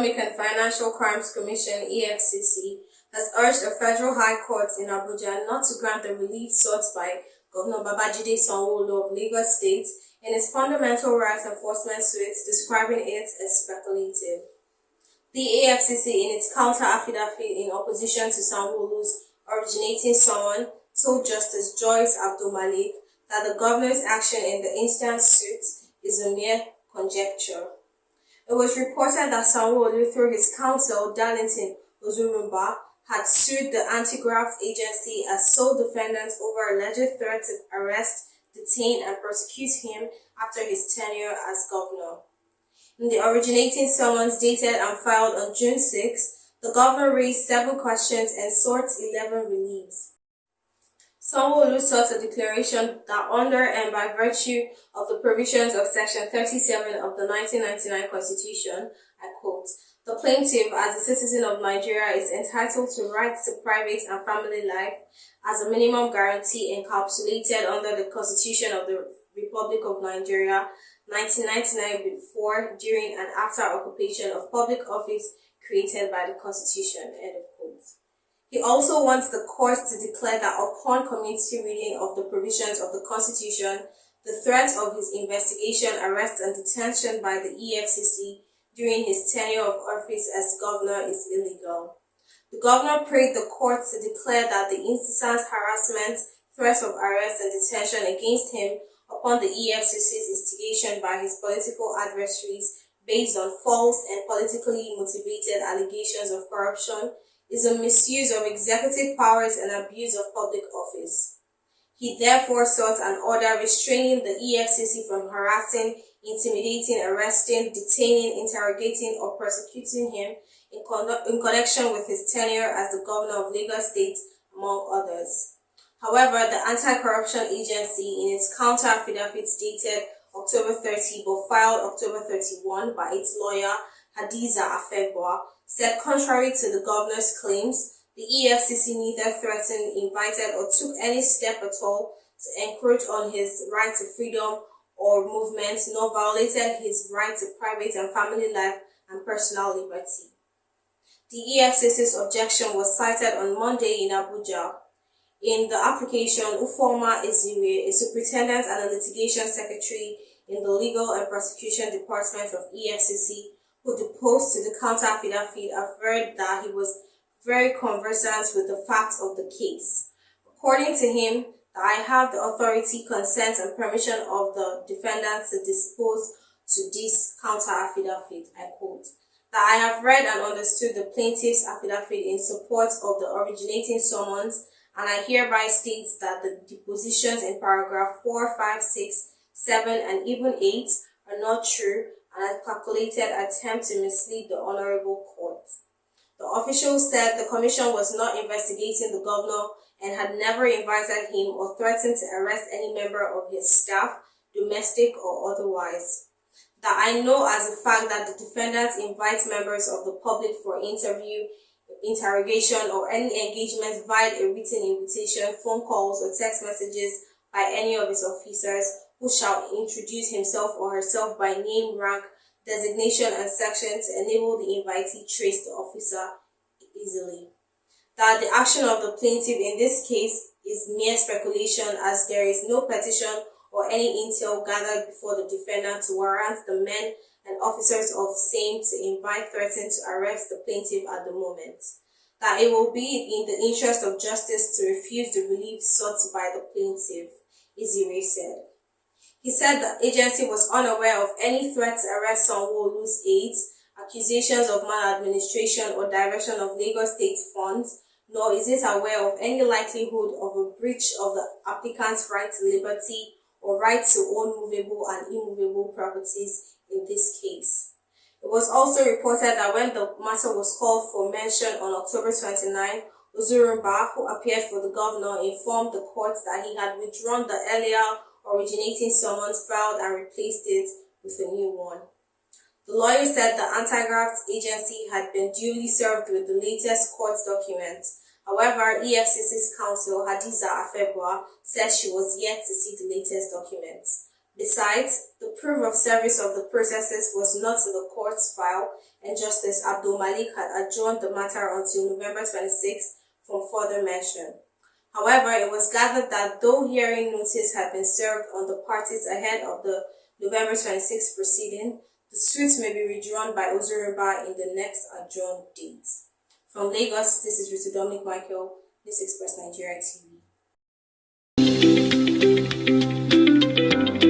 Economic and Financial Crimes Commission (EFCC) has urged the Federal High Court in Abuja not to grant the relief sought by Governor Babajide Sanwo-Olu of Lagos State in its fundamental rights enforcement suit, describing it as speculative. The EFCC, in its counter-affidavit in opposition to Sanwo-Olu's originating summons, told Justice Joyce Abdul-Malik that the governor's action in the instant suit is a mere conjecture. It was reported that Sanwo-Olu, through his counsel, Darlington Ozurumba, had sued the anti-graft agency as sole defendant over alleged threat to arrest, detain, and prosecute him after his tenure as governor. In the originating summons dated and filed on June 6, the governor raised 7 questions and sought 11 reliefs. Sanwo-Olu sought a declaration that under and by virtue of the provisions of Section 37 of the 1999 Constitution, I quote, "The plaintiff, as a citizen of Nigeria, is entitled to rights to private and family life as a minimum guarantee encapsulated under the Constitution of the Republic of Nigeria, 1999, before, during, and after occupation of public office created by the Constitution." End of quote. He also wants the court to declare that upon community reading of the provisions of the Constitution, the threat of his investigation, arrest, and detention by the EFCC during his tenure of office as governor is illegal. The governor prayed the court to declare that the incessant harassment, threat of arrest, and detention against him upon the EFCC's instigation by his political adversaries based on false and politically motivated allegations of corruption is a misuse of executive powers and abuse of public office. He therefore sought an order restraining the EFCC from harassing, intimidating, arresting, detaining, interrogating, or prosecuting him in connection with his tenure as the governor of Lagos State, among others. However, the Anti-Corruption Agency, in its counter-affidavit dated October 30 but filed October 31 by its lawyer Hadiza Afegwa, said contrary to the governor's claims, the EFCC neither threatened, invited, or took any step at all to encroach on his right to freedom or movement, nor violated his right to private and family life and personal liberty. The EFCC's objection was cited on Monday in Abuja. In the application, Ufoma Ezire, a superintendent and a litigation secretary in the Legal and Prosecution Department of EFCC, who deposed to the counter-affidavit, averred that he was very conversant with the facts of the case. According to him, that I have the authority, consent, and permission of the defendant to dispose to this counter-affidavit, I quote, "that I have read and understood the plaintiff's affidavit in support of the originating summons, and I hereby state that the depositions in paragraph 4, 5, 6, 7, and even 8 are not true and a calculated attempt to mislead the Honorable Court." The official said the commission was not investigating the governor and had never invited him or threatened to arrest any member of his staff, domestic or otherwise. "That I know as a fact that the defendant invites members of the public for interview, interrogation, or any engagement via a written invitation, phone calls, or text messages by any of his officers who shall introduce himself or herself by name, rank, designation, and section to enable the invitee trace the officer easily. That the action of the plaintiff in this case is mere speculation, as there is no petition or any intel gathered before the defendant to warrant the men and officers of same to invite, threaten to arrest the plaintiff at the moment. That it will be in the interest of justice to refuse the relief sought by the plaintiff, Ezire said. He said the agency was unaware of any threat to arrest Sanwo-Olu's aides, accusations of maladministration or diversion of Lagos State funds, nor is it aware of any likelihood of a breach of the applicant's right to liberty or right to own movable and immovable properties in this case. It was also reported that when the matter was called for mention on October 29, Ozurumba, who appeared for the governor, informed the court that he had withdrawn the earlier originating summons filed and replaced it with a new one. The lawyer said the anti-graft agency had been duly served with the latest court documents. However, EFCC's counsel, Hadiza Afegwa, said she was yet to see the latest documents. Besides, the proof of service of the processes was not in the court's file, and Justice Abdul Malik had adjourned the matter until November 26 from further mention. However, it was gathered that though hearing notice had been served on the parties ahead of the November 26 proceeding, the suit may be withdrawn by Ozuriba in the next adjourned date. From Lagos, this is Rita Dominic Michael, News Express Nigeria TV.